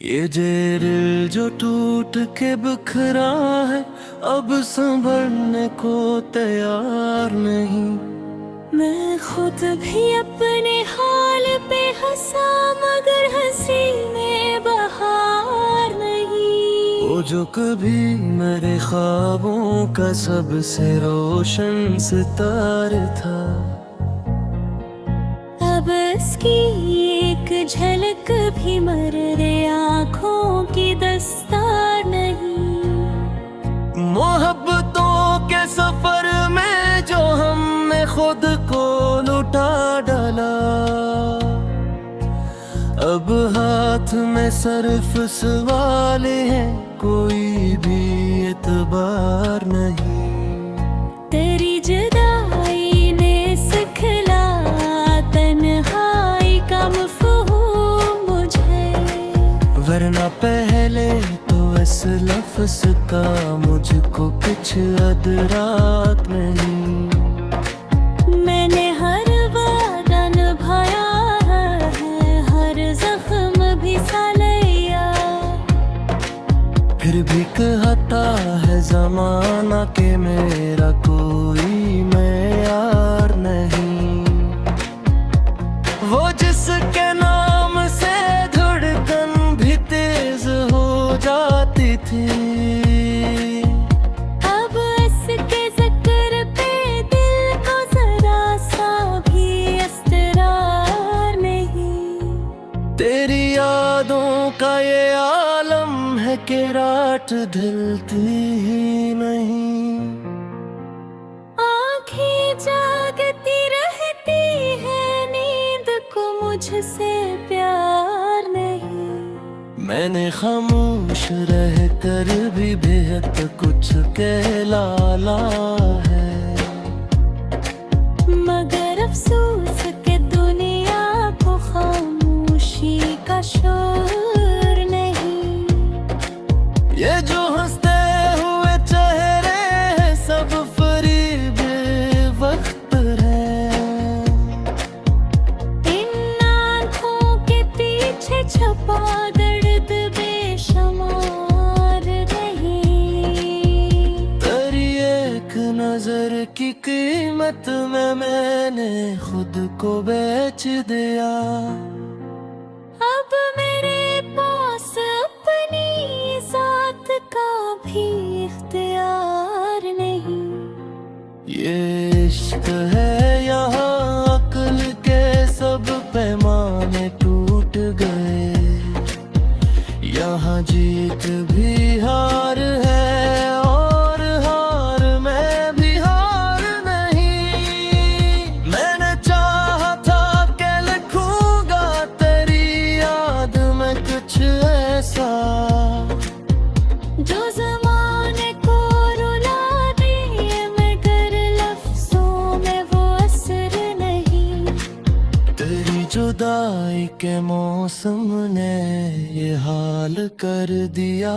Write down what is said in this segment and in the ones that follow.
ये दिल जो टूट के बिखरा है अब संभलने को तैयार नहीं। मैं खुद भी अपने हाल पे हंसा मगर हंसी में बहार नहीं। वो जो कभी मेरे ख्वाबों का सबसे रोशन सितारा था अब इसकी एक झलक भी मर्रे आँखों की दस्तार नहीं। मोहब्बतों के सफर में जो हमने खुद को लुटा डाला अब हाथ में सिर्फ सवाल है कोई भी एतबार नहीं। तेरी जुदाई ने सिखला तन्हाई का मफ़हूम मुझे, वरना पहले तो इस लफ्ज़ का मुझको कुछ अदराक नहीं। मैंने हर वादा निभाया है, हर जख्म भी सा लिया, फिर भी कहता है ज़माना के मेरा कोई मेयार नहीं। वो जिसके नाम से धड़कन भी तेज हो जाती थी अब इसके ज़िक्र पे दिल को जरा सा भी इस्तरार नहीं। तेरी यादों का ये आलम है कि रात ढलती ही नहीं। आँखें जागती रहती है, नींद को मुझसे प्यार नहीं। मैंने खामोश रह कर भी बेहद कुछ कहलाला है, मगर अफसोस के दुनिया को खामोशी का शोर नहीं। ये जो हंसते हुए चेहरे हैं सब फरीब वक्त है। इन आँखों के पीछे छुपा दर्द बेशुमार नहीं। तेरी एक नजर की कीमत में मैंने खुद को बेच दिया। अब मेरे पास अपनी जात का भी इख्तियार नहीं। ये इश्क है यहाँ अक्ल के सब पैमाने टूट गए। यहाँ जीत भी हार है और हार में भी हार नहीं। मैंने चाहा था कि लिखूंगा तेरी याद में कुछ ऐसा जो ज़माने को रुला दे मगर लफ्ज़ों में वो असर नहीं। तेरी जुदाई के मौसम ने ये हाल कर दिया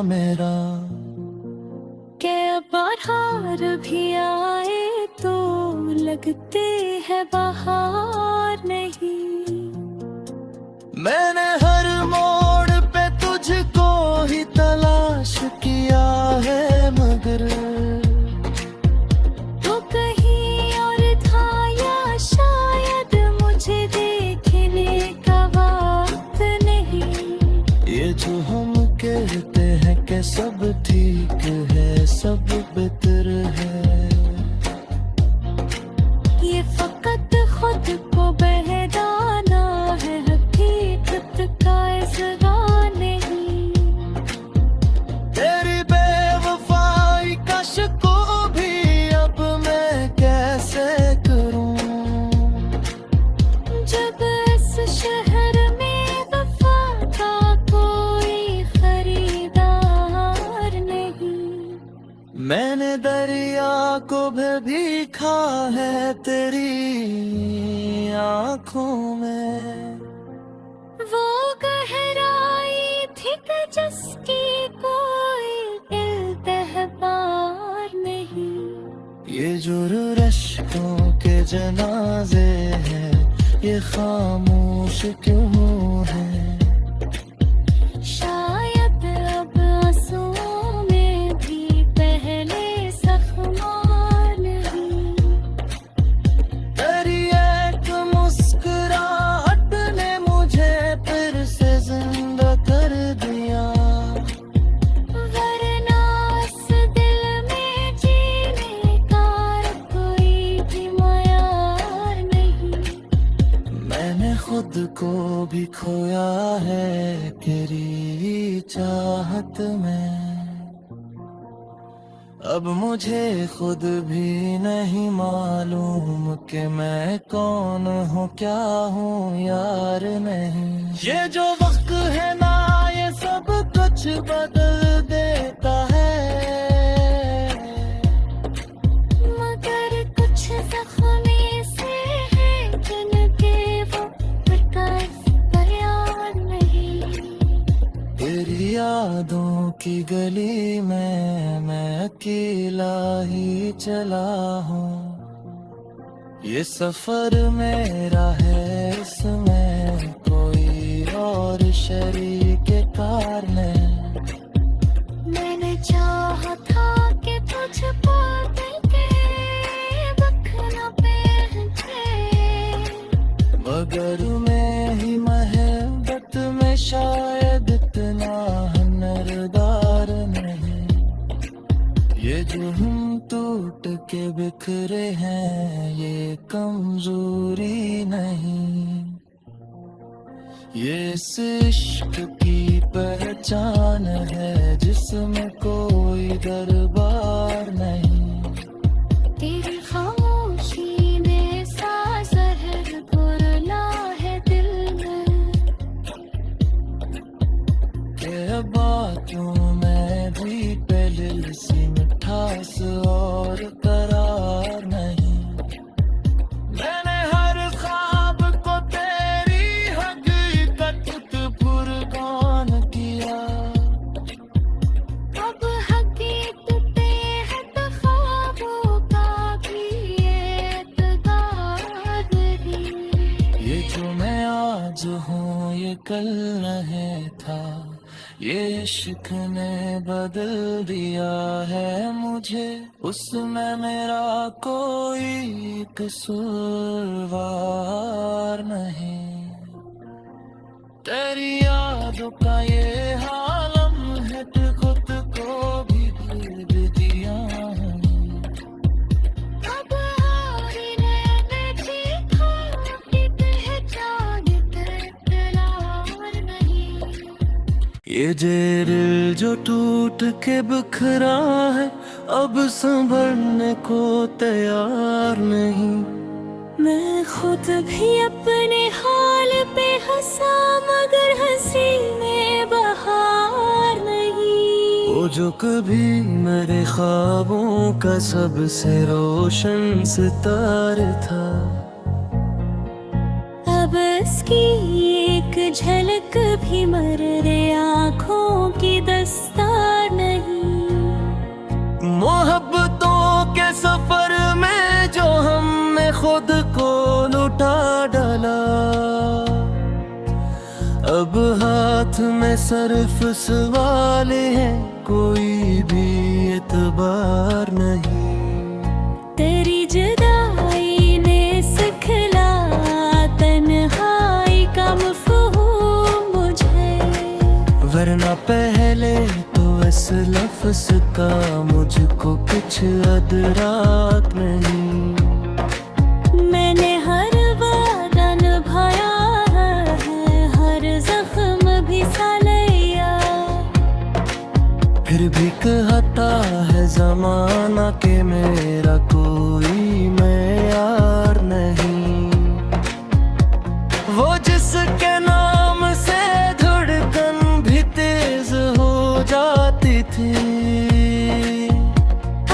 मेरा के बाहर भी आए तो लगते हैं बाहर नहीं। मैंने हर मोड़ पे तुझको ही तलाश किया है मगर तो कहीं और था या शायद मुझे देखने का वक्त नहीं। ये जो हम कहते हैं कि सब ठीक है सब बेहतर है, ये फकत खुद को बहलाना है, हकीकत का इज़हार नहीं। तेरी बेवफाई का शिको भी अब मैं कैसे करूं। जब इस शहर में वफा का कोई खरीदार नहीं। मैंने दरिया को भी खा है तेरी आँखों में। वो गहराई थी कि जिसकी कोई इल्तिहाबार नहीं। ये जो रश्कों के जनाजे हैं ये खामोश क्यों है। तेरी चाहत में। अब मुझे खुद भी नहीं मालूम कि मैं कौन हूँ क्या हूँ यार नहीं। ये जो वक्त है ना ये सब कुछ बदल देता है, मगर कुछ जख्मी से है जिनके वो प्रकाश तैयार नहीं। तेरी यादों की गली में मैं अकेला ही चला हूँ। ये सफर मेरा है, इसमें कोई और शरीक कार नहीं। मैंने चाहा था कि तुझ पर के वक्त न पहचे, मगर मैं ही मोहब्बत में शायद इतना हुनरदार नहीं। ये जो हम टूट के बिखरे हैं ये कमजोरी नहीं, ये इस इश्क की पहचान है जिसमें कोई दरबार नहीं। तेरी खामोशी में सा जहर घुरना है दिल में, के बातों में भी पहले सी मिठास और करार नहीं। मैंने हर ख्वाब को तेरी हकीकत कुर्बान किया। अब हकीकत है तो ख्वाबों का भी एतबार नहीं। ये जो मैं आज हूँ ये कल नहीं था, ये इश्क ने बदल दिया है मुझे। उसमें मेरा कोई कसूरवार नहीं। तेरी यादों का ये हालम है कि खुद को भी भूल दिया हूँ। अब हारी रहने की खाकी पहचान तकरार नहीं। ये दिल जो टूट के बिखरा है अब संभलने को तैयार नहीं। मैं खुद भी अपने हाल पे हंसा मगर हंसी में बहार नहीं। वो जो कभी मेरे ख्वाबों का सबसे रोशन सितारा था, अब इसकी एक झलक भी मर्रे आँखों की दस्तार नहीं। मोहब्बतों के सफर में जो हमने खुद को लुटा डाला, अब हाथ में सिर्फ सवाल है कोई भी एतबार नहीं। तेरी जुदाई ने सिखला तन्हाई का मफ़हूम मुझे, वरना पहले तो इस लफ्ज़ का मुझको कुछ अदराक नहीं। मैंने हर वादा निभाया है, हर जख्म भी सा लिया, फिर भी कहता है जमाना के मेरा कोई मेयार नहीं। वो जिसके नाम से धड़कन भी तेज हो जाती थी,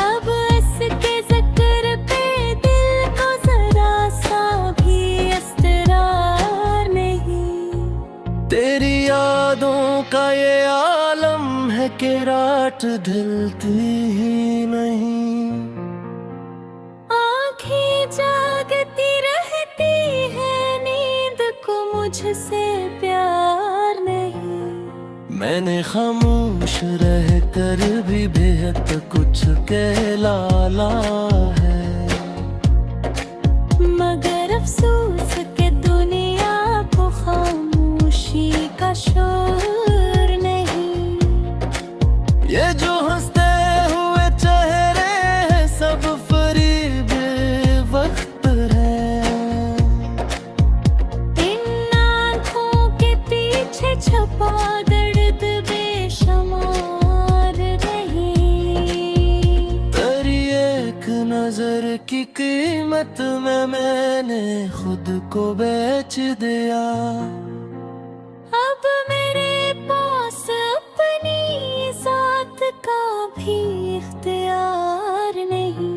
अब इसके ज़िक्र पे दिल को जरा सा भी इस्तरार नहीं। तेरी यादों का ये आलम है कि रात ढलती ही नहीं। आँखें जागती रहती है, नींद को मुझसे प्यार नहीं। मैंने खामोश रह कर भी बेहद कुछ कहलाला है, मगर अफसोस के दुनिया को खामोशी का शोर नहीं। ये जो हंसते हुए चेहरे हैं सब फरीब वक्त है। इन आँखों के पीछे छुपा कीमत में मैंने खुद को बेच दिया। अब मेरे पास अपनी जात का भी इख्तियार नहीं।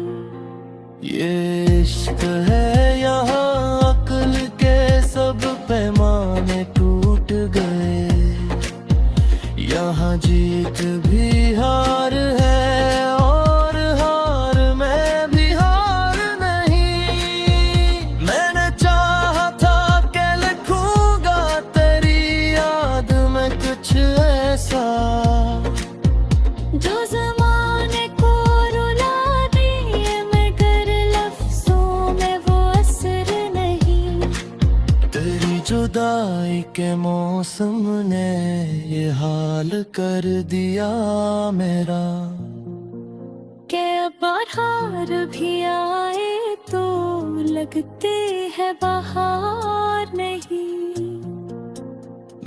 ये इश्क है यहाँ अक्ल के सब पैमाने टूट गए। यहाँ जीत भी हार है और हार में भी हार नहीं। मैंने चाहा था कि लिखूंगा तेरी याद में कुछ ऐसा जो ज़माने को रुला दे, मगर लफ्ज़ों में वो असर नहीं। तेरी जुदाई के मौसम ने ये हाल कर दिया मेरा के बाहर भी आए तो लगते हैं बाहर नहीं।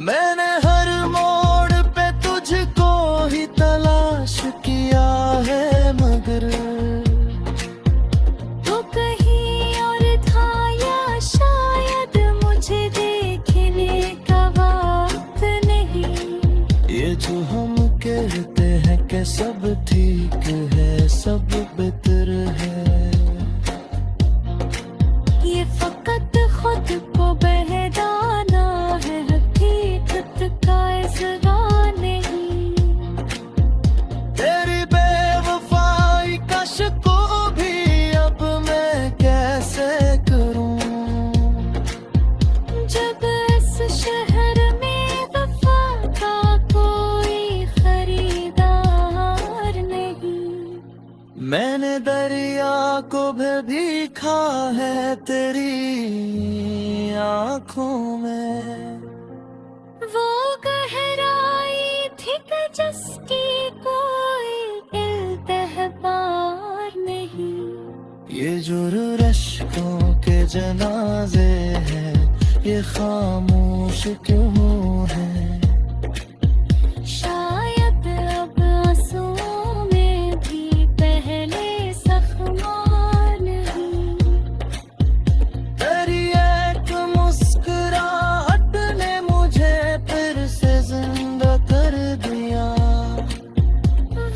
मैंने हर मोड़ पे तुझको ही तलाश किया है, मगर तो कहीं और था या शायद मुझे देखने का वक्त नहीं। ये जो हम कहते हैं कि सब ठीक है, सब बेहतर है, ये फकत खुद को बहलाना है, हकीकत का इज़हार नहीं। तेरी बेवफाई का शिको भी अब मैं कैसे करूं। जब इस शहर में वफा का कोई खरीदार नहीं। मैंने दरिया को भी खा है तेरी आंखों में। वो गहराई थी कि जिसकी कोई इल्तिहाबार नहीं। ये जो रश्कों के जनाजे हैं, ये खामोश क्यों है। शायद अब आंसुओं में भी पहले ज़ख्मार नहीं। तेरी एक मुस्कुराहट ने मुझे फिर से जिंदा कर दिया।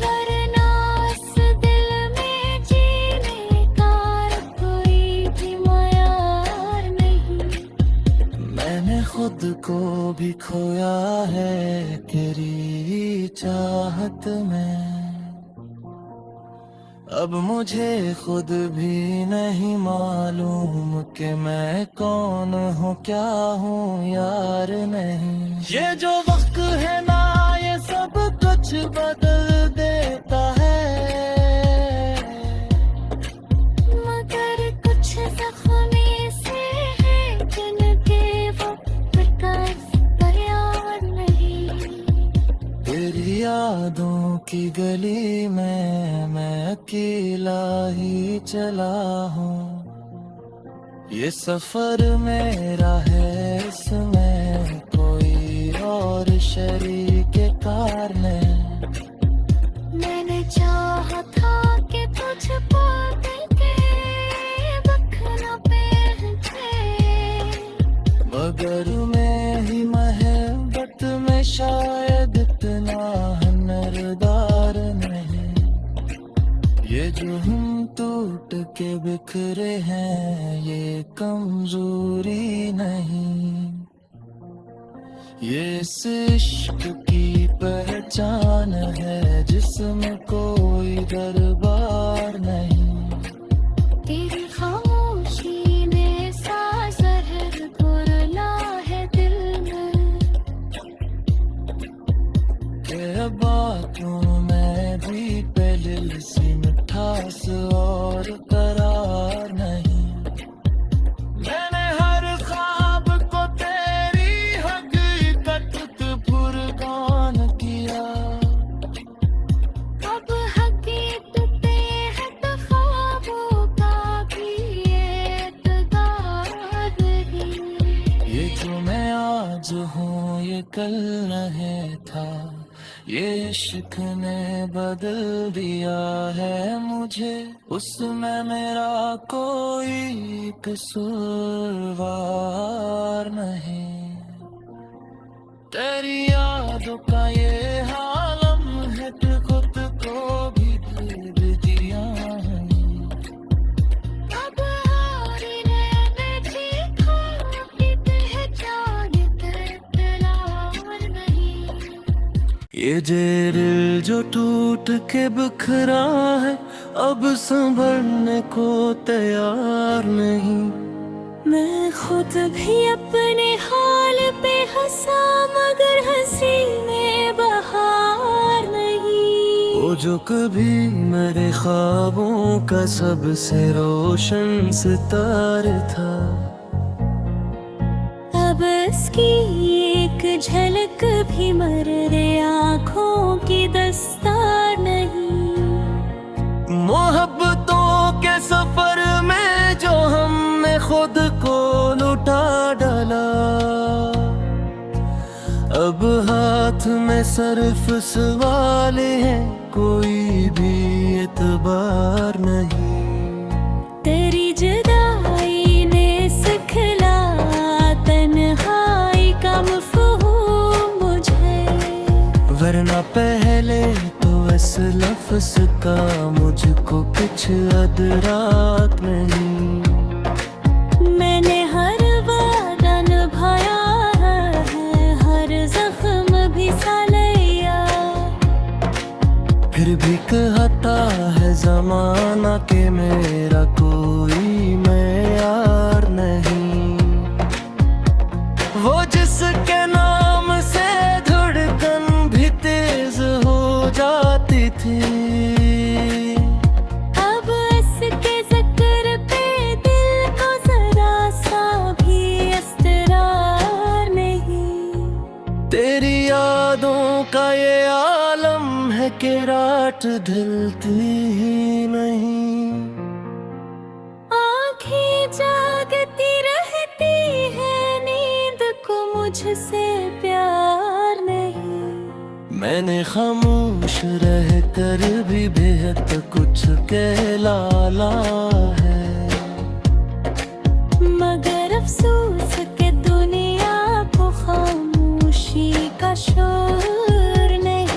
वरना इस दिल में जीने का कोई भी मयार नहीं। मैंने खुद को भी खोया है तेरी चाहत में। अब मुझे खुद भी नहीं मालूम कि मैं कौन हूँ, क्या हूँ, यार नहीं। ये जो वक्त है ना, ये सब कुछ बदल देता है, मगर कुछ ज़ख्मी से है जिनके वक्त का इख्तियार नहीं। तेरी यादों की गली में मैं अकेला ही चला हूँ। ये सफर मेरा है, इसमें कोई और शरीक कार नहीं। मैंने चाहा था कि तुझको देखे वक्त न पहचे, मगर मैं ही महबत में शायद इतना हनरदार नहीं। ये जो हम टूट के बिखरे हैं, ये कमजोरी नहीं। ये इस इश्क की पहचान है जिसमें कोई दरबार नहीं। तेरी खामोशी ने सा ज़हर घोला है दिल में। के बातों में भी पहले सी मिठास और करार नहीं। मैंने हर ख्वाब को तेरी हकीकत फुरगान किया। अब हकीकतें हैं तो ख्वाबों का भी एतबार नहीं। ये जो मैं आज हूँ ये कल न है, था। ये इश्क ने बदल दिया है मुझे, उसमें मेरा कोई कसूरवार नहीं। तेरी यादों का ये आलम है कि खुद को भी भूल दिया है। अब हारी मैंने देखा कि पहचान तकरार नहीं। ये दिल जो टूट के बिखरा है, अब संभलने को तैयार नहीं। मैं खुद भी अपने हाल पे हंसा, मगर हंसी में बहार नहीं। वो जो कभी मेरे ख्वाबों का सबसे रोशन सितारा था, अब इसकी एक झलक भी मर्द आँखों की दस्तार नहीं। मोहब्बतों के सफर में जो हमने खुद को लुटा डाला, अब हाथ में सिर्फ सवाल है, कोई भी एतबार नहीं। तेरी जुदाई ने सिखला तन्हाई का मफ़हूम मुझे, वरना पहले तो इस लफ्ज़ का मुझको कुछ अदराक नहीं। मैंने हर वादा निभाया है, हर जख्म भी सा लिया। फिर भी कहता है ज़माना के मेरा कोई मेयार नहीं। वो जिसके नाम से धड़कन भी तेज हो जाती थी, अब इसके ज़िक्र पे दिल को जरा सा भी इस्तरार नहीं। तेरी यादों का ये आलम है कि रात ढलती ही नहीं। आँखें जागती रहती है, नींद को मुझसे प्यार नहीं। मैंने खामोश रह कर भी बेहद कुछ कहलाला है, मगर अफसोस के दुनिया को खामोशी का शोर नहीं।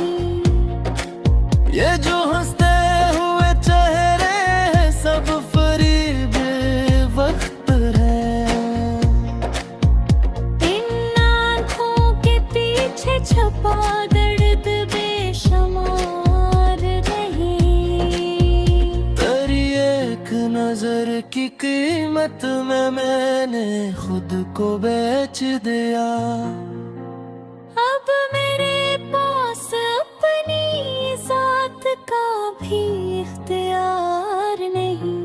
ये जो हंसते हुए चेहरे हैं सब फरीब वक्त है। इन आँखों के पीछे छुपा दर्द बेशुमार नहीं। तेरी एक नजर की कीमत में मैंने खुद को बेच दिया। अब मेरे पास अपनी जात का भी इख्तियार नहीं।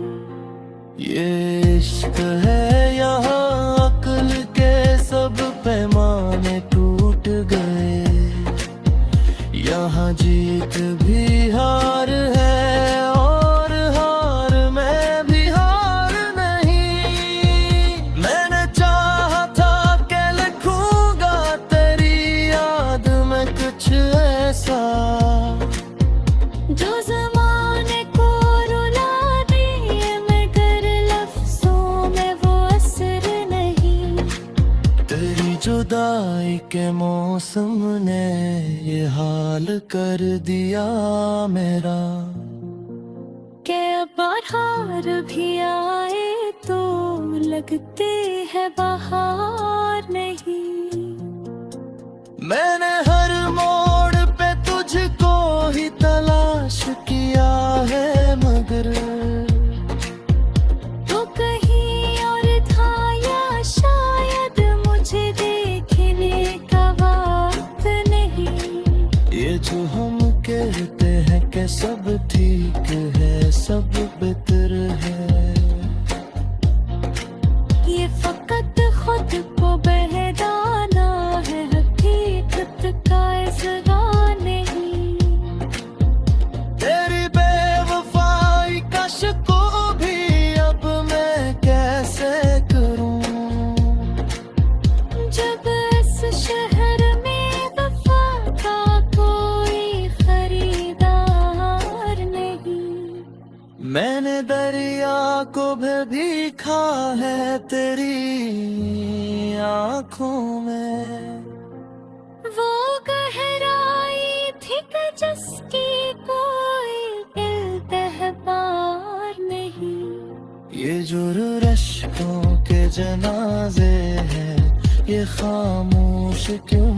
ये इश्क है यहाँ अक्ल के सब पैमाने टूट गए, यहाँ जीत भी हार है और हार में भी हार नहीं। मैंने चाहा था कि लिखूंगा तेरी याद में कुछ ऐसा, जो ज़माने को रुला दे, मगर लफ्ज़ों में वो असर नहीं। तेरी जुदाई के मौसम ने ये हाल कर दिया मेरा, के बाहर भी आए तो लगते हैं बाहर नहीं। मैंने हर मोड़ पे तुझको ही तलाश किया है, मगर तो कहीं और था या शायद मुझे देखने का वक्त नहीं। ये जो हम कहते हैं कि सब ठीक है, सब बेहतर है, ये फकत खुद को बहलाना है, हकीकत का इज़हार नहीं। तेरी बेवफाई का शिको भी अब मैं कैसे करूं। जब इस शहर में वफा का को भी खा है तेरी आंखों में। वो गहराई थी कि जिसकी कोई इल्तिहबार नहीं। ये जुर्र अश्कों के जनाजे हैं, ये खामोश क्यों